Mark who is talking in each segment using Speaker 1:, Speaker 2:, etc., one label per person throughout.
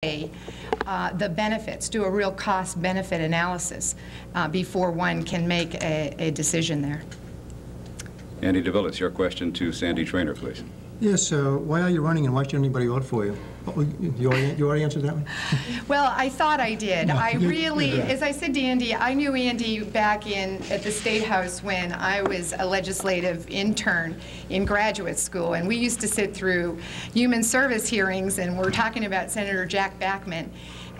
Speaker 1: the benefits, do a real cost-benefit analysis before one can make a decision there.
Speaker 2: Andy DeVille, it's your question to Sandy Traynor, please.
Speaker 3: Yes, why are you running and why should anybody vote for you? You already answered that one?
Speaker 1: Well, I thought I did.
Speaker 3: No,
Speaker 1: I
Speaker 3: you
Speaker 1: really,
Speaker 3: did.
Speaker 1: as I said to Andy, I knew Andy back at the State House when I was a legislative intern in graduate school, and we used to sit through human service hearings, and we're talking about Senator Jack Bachman.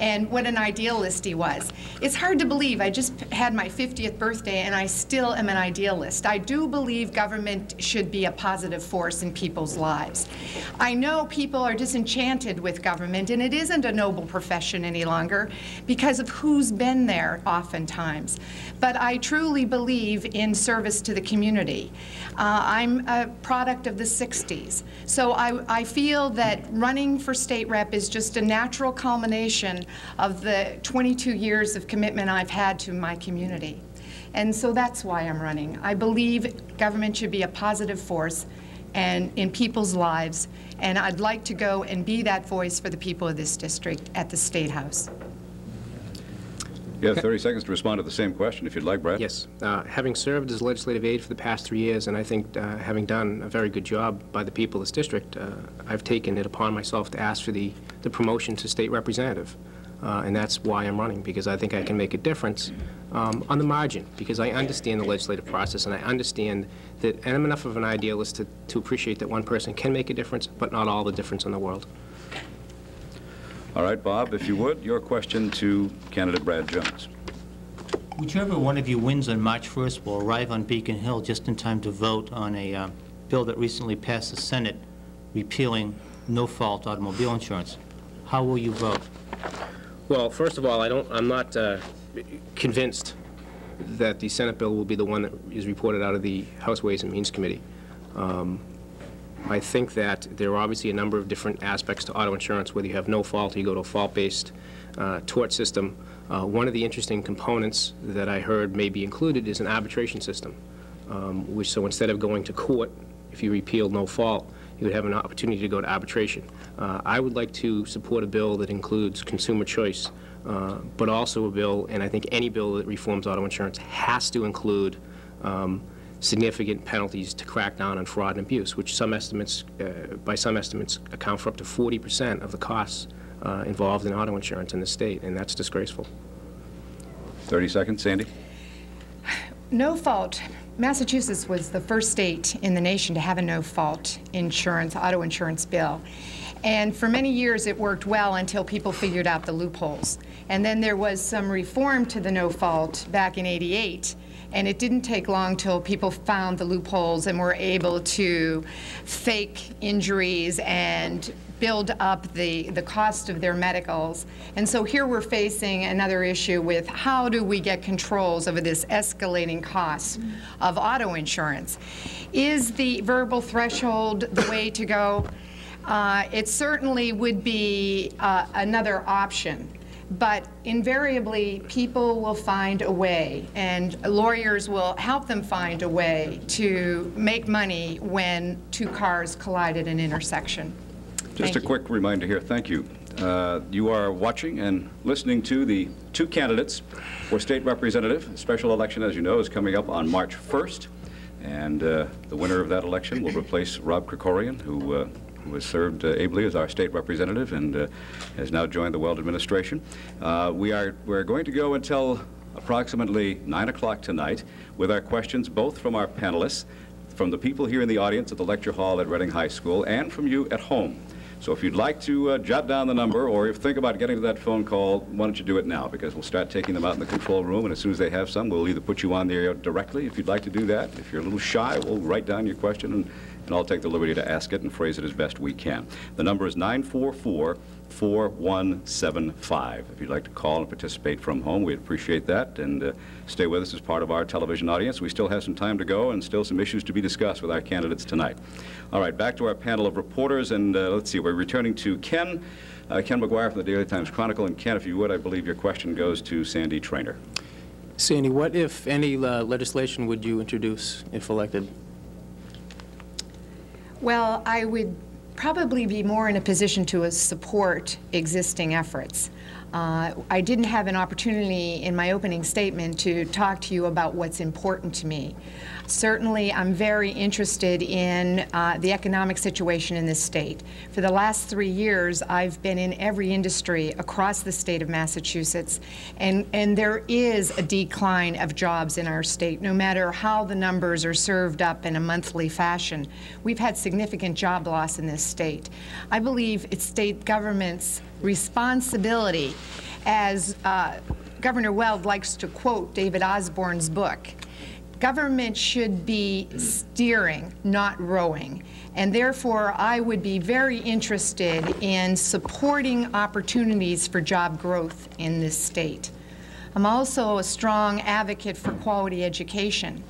Speaker 1: And what an idealist he was. It's hard to believe. I just had my 50th birthday and I still am an idealist. I do believe government should be a positive force in people's lives. I know people are disenchanted with government, and it isn't a noble profession any longer because of who's been there oftentimes. But I truly believe in service to the community. I'm a product of the 60s. So I feel that running for state rep is just a natural culmination of the 22 years of commitment I've had to my community. And so that's why I'm running. I believe government should be a positive force and in people's lives, and I'd like to go and be that voice for the people of this district at the State House.
Speaker 2: You have 30 seconds to respond to the same question, if you'd like, Brad.
Speaker 4: Yes. Having served as legislative aide for the past 3 years, and I think having done a very good job by the people of this district, I've taken it upon myself to ask for the promotion to state representative. And that's why I'm running, because I think I can make a difference on the margin, because I understand the legislative process, and I understand that, and I'm enough of an idealist to appreciate that one person can make a difference, but not all the difference in the world.
Speaker 2: All right, Bob, if you would, your question to candidate Brad Jones.
Speaker 5: Whichever one of you wins on March 1st will arrive on Beacon Hill just in time to vote on a bill that recently passed the Senate repealing no-fault automobile insurance. How will you vote?
Speaker 4: Well, first of all, I'm not convinced that the Senate bill will be the one that is reported out of the House Ways and Means Committee. I think that there are obviously a number of different aspects to auto insurance. Whether you have no fault or you go to a fault-based tort system. One of the interesting components that I heard may be included is an arbitration system, so instead of going to court, if you repeal no fault, you would have an opportunity to go to arbitration. I would like to support a bill that includes consumer choice, but also a bill, and I think any bill that reforms auto insurance has to include significant penalties to crack down on fraud and abuse, which by some estimates account for up to 40% of the costs involved in auto insurance in the state, and that's disgraceful.
Speaker 2: 30 seconds, Sandy.
Speaker 1: No fault. Massachusetts was the first state in the nation to have a no-fault insurance, auto insurance bill. And for many years it worked well until people figured out the loopholes. And then there was some reform to the no-fault back in '88. And it didn't take long till people found the loopholes and were able to fake injuries and build up the cost of their medicals. And so here we're facing another issue with how do we get controls over this escalating cost of auto insurance. Is the verbal threshold the way to go? It certainly would be another option. But invariably, people will find a way, and lawyers will help them find a way to make money when two cars collide at an intersection.
Speaker 2: Just a quick reminder here. Thank you. You are watching and listening to the two candidates for state representative. A special election, as you know, is coming up on March 1st, and the winner of that election will replace Rob Krikorian, who has served ably as our state representative and has now joined the Weld administration. We're going to go until approximately 9 o'clock tonight with our questions, both from our panelists, from the people here in the audience at the lecture hall at Reading High School, and from you at home. So if you'd like to jot down the number, or if you think about getting to that phone call, why don't you do it now, because we'll start taking them out in the control room, and as soon as they have some, we'll either put you on the air directly if you'd like to do that. If you're a little shy, we'll write down your question, and I'll take the liberty to ask it and phrase it as best we can. The number is 944-4175. If you'd like to call and participate from home, we'd appreciate that, and stay with us as part of our television audience. We still have some time to go and still some issues to be discussed with our candidates tonight. All right, back to our panel of reporters, and let's see, we're returning to Ken McGuire from the Daily Times Chronicle. And Ken, if you would, I believe your question goes to Sandy Traynor.
Speaker 5: Sandy, what, if any, legislation would you introduce if elected?
Speaker 1: Well, I would probably be more in a position to support existing efforts. I didn't have an opportunity in my opening statement to talk to you about what's important to me. Certainly, I'm very interested in the economic situation in this state. For the last 3 years, I've been in every industry across the state of Massachusetts, and there is a decline of jobs in our state, no matter how the numbers are served up in a monthly fashion. We've had significant job loss in this state. I believe it's state government's responsibility, as Governor Weld likes to quote David Osborne's book. Government should be steering, not rowing, and therefore I would be very interested in supporting opportunities for job growth in this state. I'm also a strong advocate for quality education.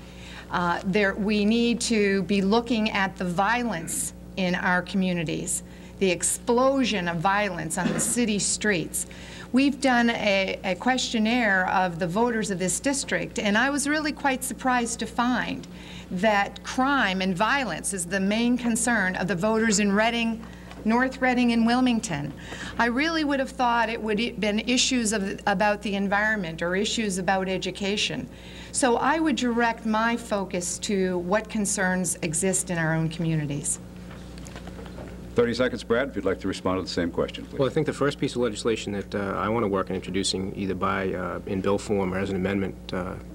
Speaker 1: We need to be looking at the violence in our communities, the explosion of violence on the city streets. We've done a questionnaire of the voters of this district, and I was really quite surprised to find that crime and violence is the main concern of the voters in Reading, North Reading, and Wilmington. I really would have thought it would have been issues about the environment or issues about education. So I would direct my focus to what concerns exist in our own communities.
Speaker 2: 30 seconds, Brad, if you'd like to respond to the same question, please.
Speaker 4: Well, I think the first piece of legislation that I want to work on introducing, either by in bill form or as an amendment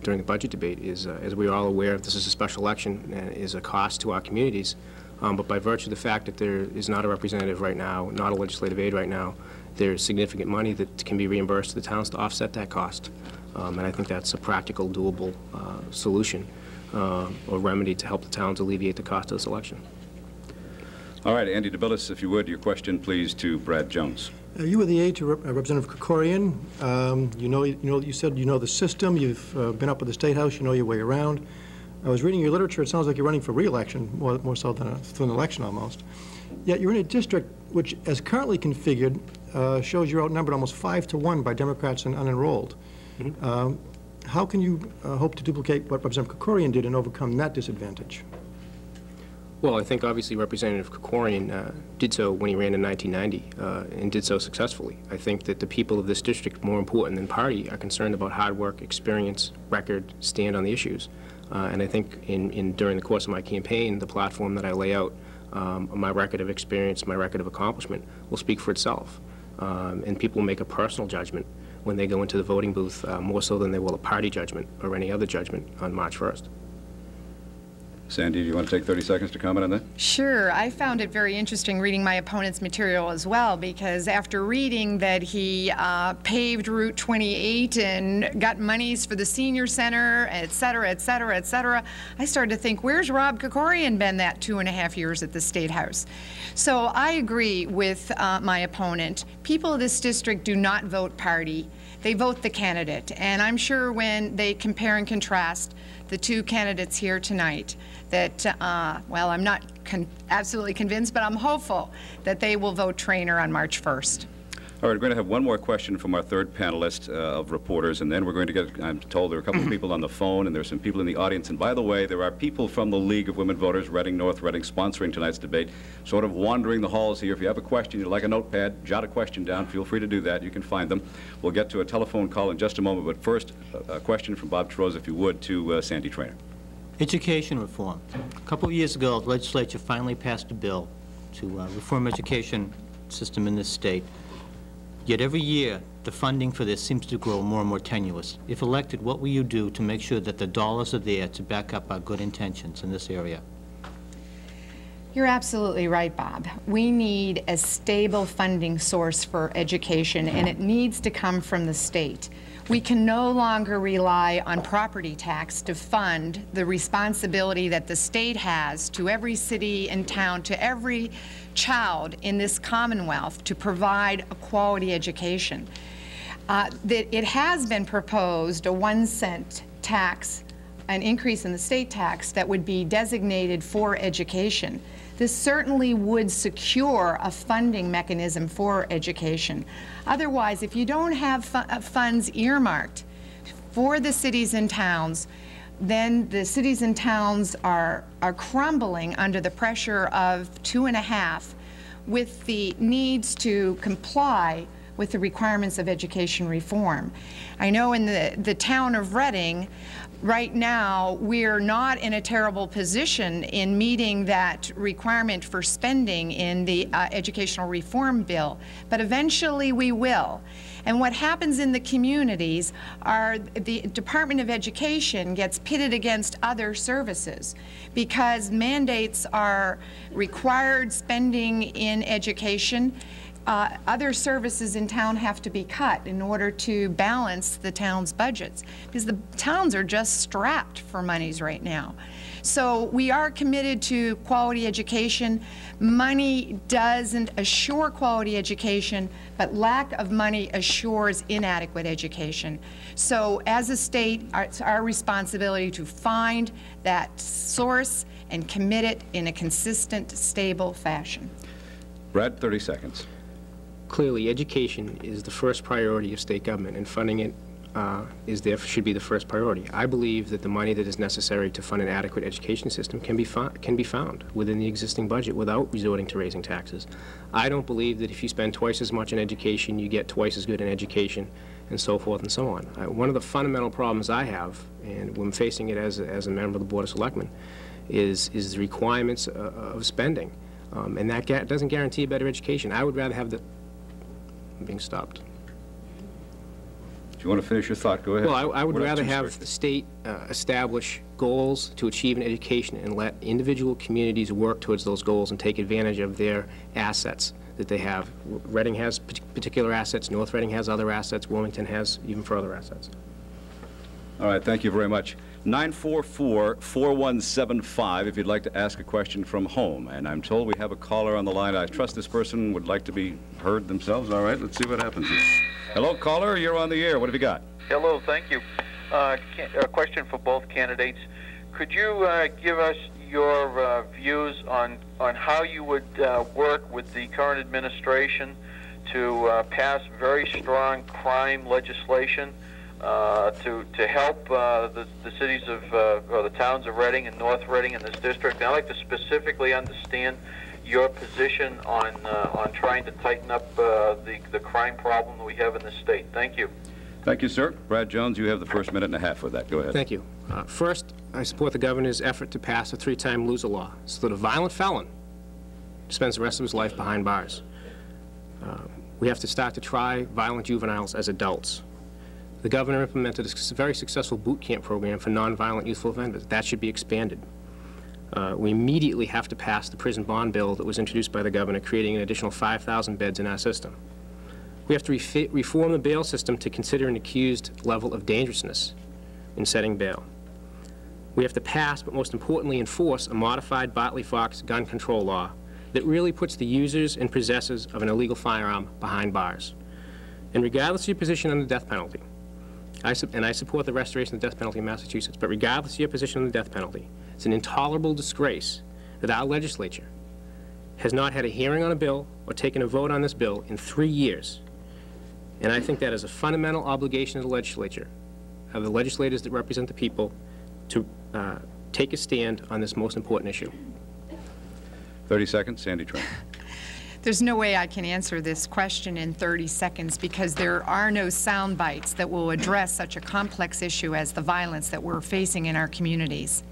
Speaker 4: during the budget debate, is, as we are all aware, this is a special election and is a cost to our communities. But by virtue of the fact that there is not a representative right now, not a legislative aid right now, there's significant money that can be reimbursed to the towns to offset that cost. And I think that's a practical, doable solution or remedy to help the towns alleviate the cost of this election.
Speaker 2: All right, Andy DeBillis, if you would, your question, please, to Brad Jones.
Speaker 3: You were the aide to Representative Krikorian. You said you know the system. You've been up with the State House. You know your way around. I was reading your literature. It sounds like you're running for re-election, more so than an election almost. Yet you're in a district which, as currently configured, shows you're outnumbered almost 5 to 1 by Democrats and unenrolled. Mm-hmm. How can you hope to duplicate what Representative Krikorian did and overcome that disadvantage?
Speaker 4: Well, I think obviously Representative Krikorian did so when he ran in 1990 and did so successfully. I think that the people of this district, more important than party, are concerned about hard work, experience, record, stand on the issues. And I think during the course of my campaign, the platform that I lay out, my record of experience, my record of accomplishment, will speak for itself. And people will make a personal judgment when they go into the voting booth, more so than they will a party judgment or any other judgment on March 1st.
Speaker 2: Sandy, do you want to take 30 seconds to comment on that?
Speaker 1: Sure. I found it very interesting reading my opponent's material as well, because after reading that he paved Route 28 and got monies for the senior center, et cetera, et cetera, et cetera, I started to think, where's Rob Krikorian been that 2.5 years at the State House? So I agree with my opponent. People of this district do not vote party. They vote the candidate. And I'm sure when they compare and contrast the two candidates here tonight, that, well, I'm not absolutely convinced, but I'm hopeful that they will vote Traynor on March 1st.
Speaker 2: All right, we're going to have one more question from our third panelist of reporters, and then we're going to get, I'm told there are a couple of people on the phone, and there's some people in the audience. And by the way, there are people from the League of Women Voters, Reading, North Reading, sponsoring tonight's debate, sort of wandering the halls here. If you have a question, you'd like a notepad, jot a question down, feel free to do that. You can find them. We'll get to a telephone call in just a moment, but first, a question from Bob Troz, if you would, to Sandy Traynor.
Speaker 5: Education reform. A couple of years ago, the legislature finally passed a bill to reform education system in this state. Yet every year, the funding for this seems to grow more and more tenuous. If elected, what will you do to make sure that the dollars are there to back up our good intentions in this area?
Speaker 1: You're absolutely right, Bob. We need a stable funding source for education, and it needs to come from the state. We can no longer rely on property tax to fund the responsibility that the state has to every city and town, to every child in this Commonwealth, to provide a quality education. It has been proposed a 1-cent tax, an increase in the state tax that would be designated for education. This certainly would secure a funding mechanism for education. Otherwise, if you don't have funds earmarked for the cities and towns, then the cities and towns are crumbling under the pressure of 2.5 with the needs to comply with the requirements of education reform. I know in the town of Reading, right now, we're not in a terrible position in meeting that requirement for spending in the educational reform bill, but eventually we will. And what happens in the communities are the Department of Education gets pitted against other services because mandates are required spending in education. Other services in town have to be cut in order to balance the town's budgets because the towns are just strapped for monies right now. So we are committed to quality education. Money doesn't assure quality education, but lack of money assures inadequate education. So as a state, it's our responsibility to find that source and commit it in a consistent, stable fashion.
Speaker 2: Brad, 30 seconds.
Speaker 4: Clearly, education is the first priority of state government, and funding it should be the first priority. I believe that the money that is necessary to fund an adequate education system can be found within the existing budget without resorting to raising taxes. I don't believe that if you spend twice as much in education, you get twice as good in education, and so forth and so on. One of the fundamental problems I have, and when facing it as a member of the Board of Selectmen, is the requirements of spending, and that doesn't guarantee a better education. I would rather have the being stopped.
Speaker 2: Do you want to finish your thought? Go ahead.
Speaker 4: Well, I would
Speaker 2: We're not
Speaker 4: rather
Speaker 2: too
Speaker 4: have
Speaker 2: strict.
Speaker 4: the state establish goals to achieve an education and let individual communities work towards those goals and take advantage of their assets that they have. Reading has particular assets, North Reading has other assets, Wilmington has even further assets.
Speaker 2: All right, thank you very much. 944-4175 if you'd like to ask a question from home. And I'm told we have a caller on the line. I trust this person would like to be heard themselves. All right, let's see what happens here. Hello, caller, you're on the air. What have you got?
Speaker 6: Hello, thank you. A question for both candidates. Could you give us your views on how you would work with the current administration to pass very strong crime legislation to help the cities of, or the towns of Reading and North Reading in this district? I'd like to specifically understand your position on trying to tighten up the crime problem that we have in this state. Thank you.
Speaker 2: Thank you, sir. Brad Jones, you have the first minute and a half with that. Go ahead.
Speaker 4: Thank you. First, I support the governor's effort to pass a 3-time loser law so that a violent felon spends the rest of his life behind bars. We have to start to try violent juveniles as adults. The governor implemented a very successful boot camp program for nonviolent youthful offenders. That should be expanded. We immediately have to pass the prison bond bill that was introduced by the governor, creating an additional 5,000 beds in our system. We have to reform the bail system to consider an accused level of dangerousness in setting bail. We have to pass, but most importantly enforce, a modified Bartley-Fox gun control law that really puts the users and possessors of an illegal firearm behind bars. And regardless of your position on the death penalty, I support the restoration of the death penalty in Massachusetts, but regardless of your position on the death penalty, it's an intolerable disgrace that our legislature has not had a hearing on a bill or taken a vote on this bill in 3 years. And I think that is a fundamental obligation of the legislature, of the legislators that represent the people, to take a stand on this most important issue.
Speaker 2: 30 seconds, Sandy Train.
Speaker 1: There's no way I can answer this question in 30 seconds because there are no sound bites that will address such a complex issue as the violence that we're facing in our communities.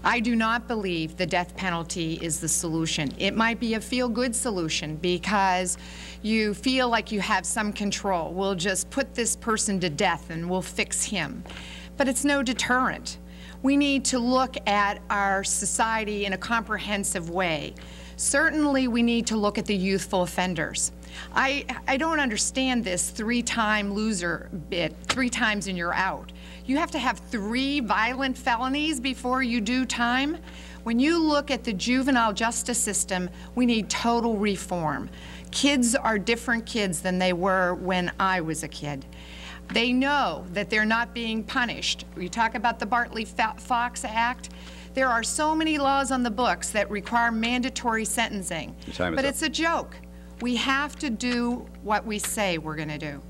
Speaker 1: I do not believe the death penalty is the solution. It might be a feel-good solution because you feel like you have some control. We'll just put this person to death and we'll fix him. But it's no deterrent. We need to look at our society in a comprehensive way. Certainly, we need to look at the youthful offenders. I don't understand this 3-time loser bit, 3 times and you're out. You have to have 3 violent felonies before you do time? When you look at the juvenile justice system, we need total reform. Kids are different kids than they were when I was a kid. They know that they're not being punished. We talk about the Bartley-Fox Act. There are so many laws on the books that require mandatory sentencing. But it's a joke. We have to do what we say we're going to do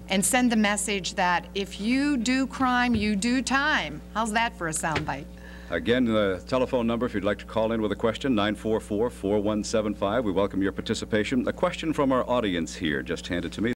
Speaker 1: and send the message that if you do crime, you do time. How's that for a soundbite?
Speaker 2: Again, the telephone number, if you'd like to call in with a question, 944-4175. We welcome your participation. A question from our audience here, just handed to me.